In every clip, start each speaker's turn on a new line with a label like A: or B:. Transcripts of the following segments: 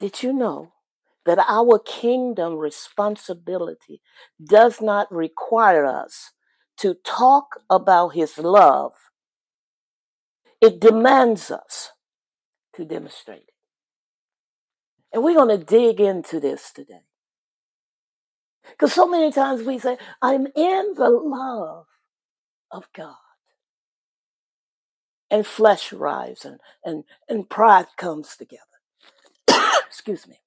A: Did you know that our kingdom responsibility does not require us to talk about his love? It demands us to demonstrate it. And we're going to dig into this today. Because so many times we say, I'm in the love of God. And flesh rise and pride comes together. Excuse me.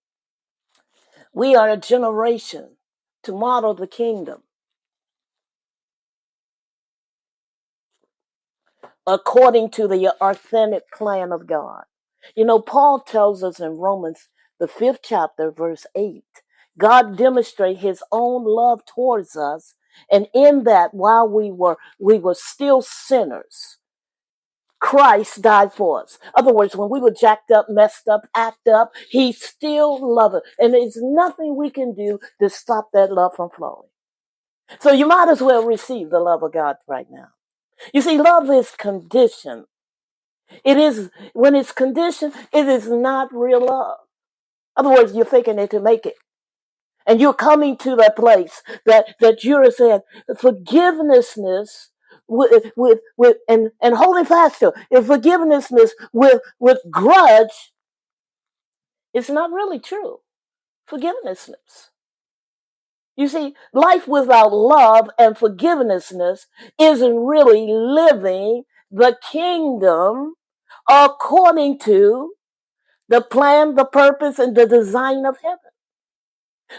A: We are a generation to model the kingdom according to the authentic plan of God. You know, Paul tells us in Romans, the 5th chapter, verse 8, God demonstrated his own love towards us. And in that, while we were still sinners, Christ died for us. In other words, when we were jacked up, messed up, act up, he still loved us. And there's nothing we can do to stop that love from flowing. So you might as well receive the love of God right now. You see, love is conditioned. It is, when it's conditioned, it is not real love. In other words, you're faking it to make it. And you're coming to that place that you're saying forgiveness with and holding fast to if forgiveness with grudge is not really true. Forgiveness. You see, life without love and forgiveness isn't really living the kingdom according to the plan, the purpose, and the design of heaven.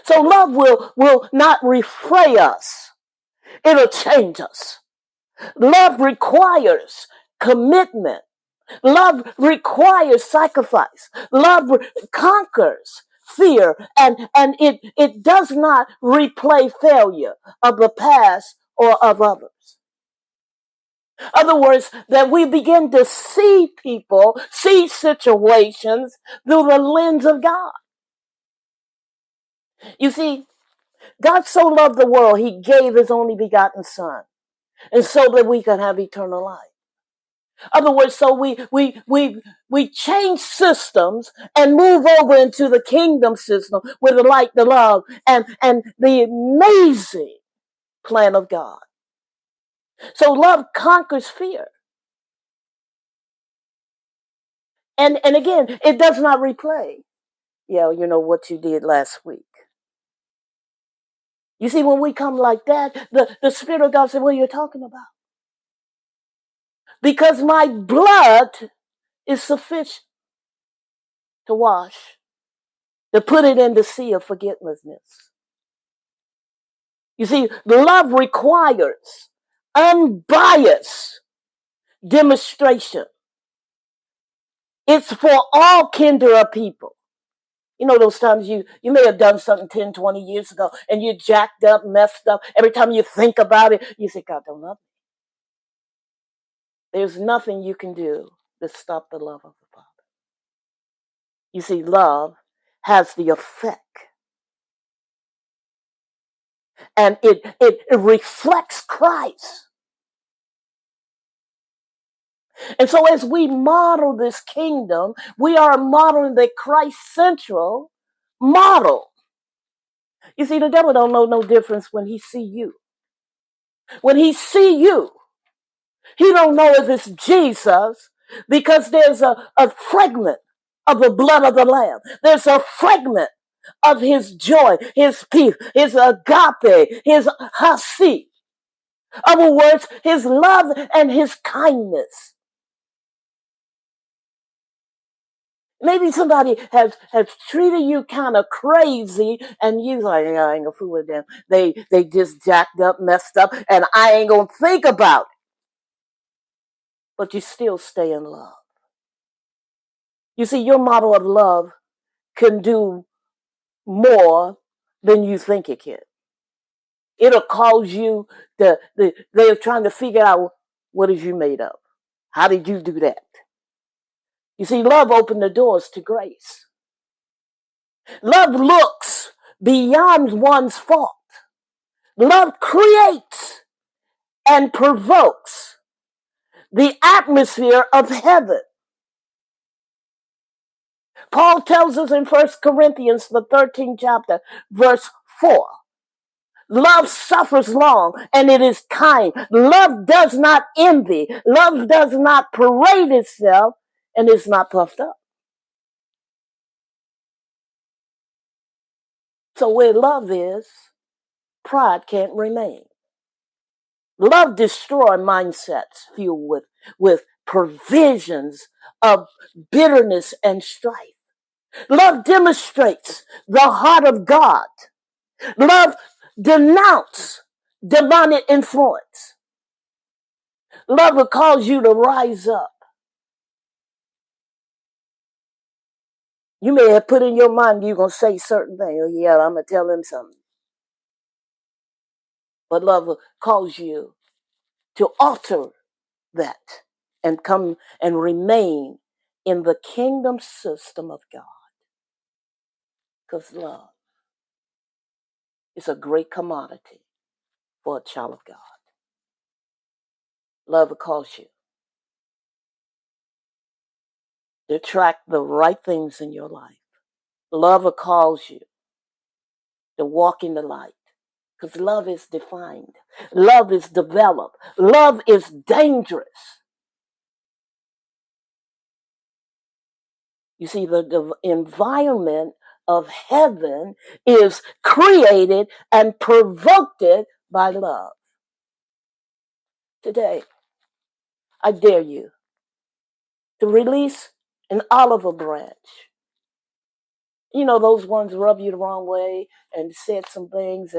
A: So love will not refray us. It'll change us. Love requires commitment. Love requires sacrifice. Love conquers fear, and it does not replay failure of the past or of others. In other words, that we begin to see people, see situations through the lens of God. You see, God so loved the world, he gave his only begotten son, and so that we can have eternal life. In other words, so we change systems and move over into the kingdom system with the light, the love, and the amazing plan of God. So love conquers fear. And again, it does not replay. Yeah, you know what you did last week. You see, when we come like that, the Spirit of God said, what are you talking about? Because my blood is sufficient to wash, to put it in the sea of forgiveness. You see, love requires unbiased demonstration. It's for all kindred of people. You know those times you may have done something 10, 20 years ago and you're jacked up, messed up. Every time you think about it, you say, God don't love me. There's nothing you can do to stop the love of the Father. You see, love has the effect. And it reflects Christ. And so as we model this kingdom, we are modeling the Christ-central model. You see, the devil don't know no difference when he see you. When he see you, he don't know if it's Jesus because there's a fragment of the blood of the Lamb. There's a fragment of his joy, his peace, his agape, his hasi. In other words, his love and his kindness. Maybe somebody has treated you kind of crazy and you like, I ain't gonna fool with them. They just jacked up, messed up, and I ain't gonna think about it. But you still stay in love. You see, your model of love can do more than you think it can. It'll cause you they're trying to figure out what is you made of. How did you do that? You see, love opened the doors to grace. Love looks beyond one's fault. Love creates and provokes the atmosphere of heaven. Paul tells us in 1 Corinthians, the 13th chapter, verse 4. Love suffers long and it is kind. Love does not envy. Love does not parade itself and is not puffed up. So where love is, pride can't remain. Love destroys mindsets fueled with provisions of bitterness and strife. Love demonstrates the heart of God. Love denounces demonic influence. Love will cause you to rise up. You may have put in your mind you're going to say certain things. Oh, yeah, I'm going to tell him something. But love will cause you to alter that and come and remain in the kingdom system of God. Because love is a great commodity for a child of God. Love will cause you to attract the right things in your life. Love will cause you to walk in the light. Because love is defined. Love is developed. Love is dangerous. You see, the environment of heaven is created and provoked by love. Today, I dare you to release an olive branch. You know, those ones rub you the wrong way and said some things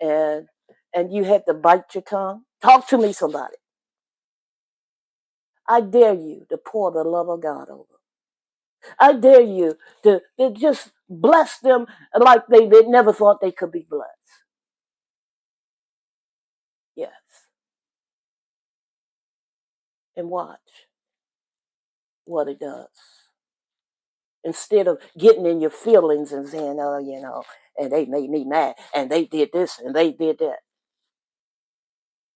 A: and you had to bite your tongue. Talk to me, somebody. I dare you to pour the love of God over. I dare you to just bless them like they never thought they could be blessed. Yes. And watch what it does. Instead of getting in your feelings and saying, oh, you know, and they made me mad, and they did this, and they did that.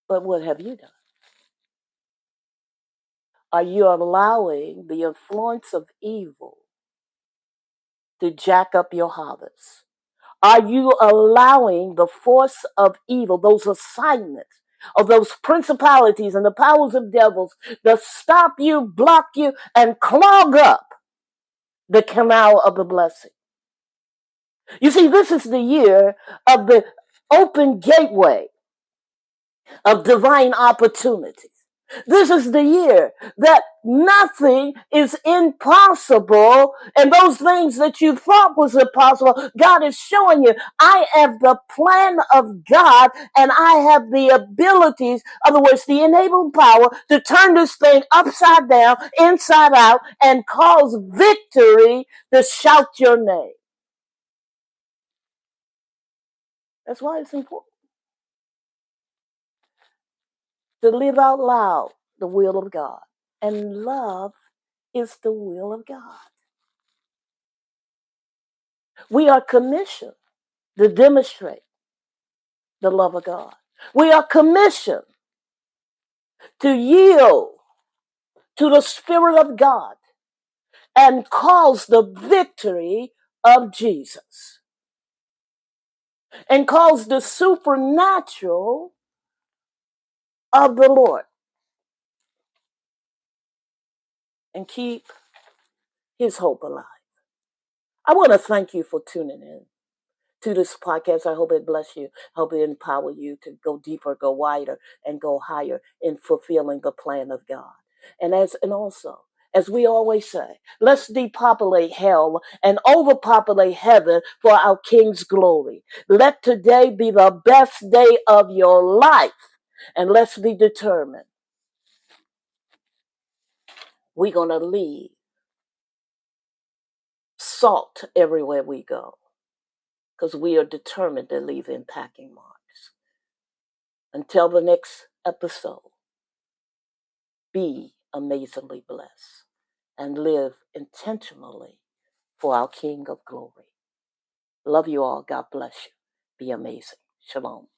A: But what have you done? Are you allowing the influence of evil to jack up your harvest? Are you allowing the force of evil, those assignments of those principalities and the powers of devils to stop you, block you, and clog up the canal of the blessing? You see, this is the year of the open gateway of divine opportunities. This is the year that nothing is impossible, and those things that you thought was impossible, God is showing you, I have the plan of God, and I have the abilities, in other words, the enabled power to turn this thing upside down, inside out, and cause victory to shout your name. That's why it's important to live out loud the will of God. And love is the will of God. We are commissioned to demonstrate the love of God. We are commissioned to yield to the Spirit of God and cause the victory of Jesus and cause the supernatural of the Lord and keep his hope alive. I want to thank you for tuning in to this podcast. I hope it bless you. I hope it empower you to go deeper, go wider, and go higher in fulfilling the plan of God. And also, as we always say, let's depopulate hell and overpopulate heaven for our King's glory. Let today be the best day of your life. And let's be determined. We're going to leave salt everywhere we go, because we are determined to leave impacting marks. Until the next episode, be amazingly blessed and live intentionally for our King of Glory. Love you all. God bless you. Be amazing. Shalom.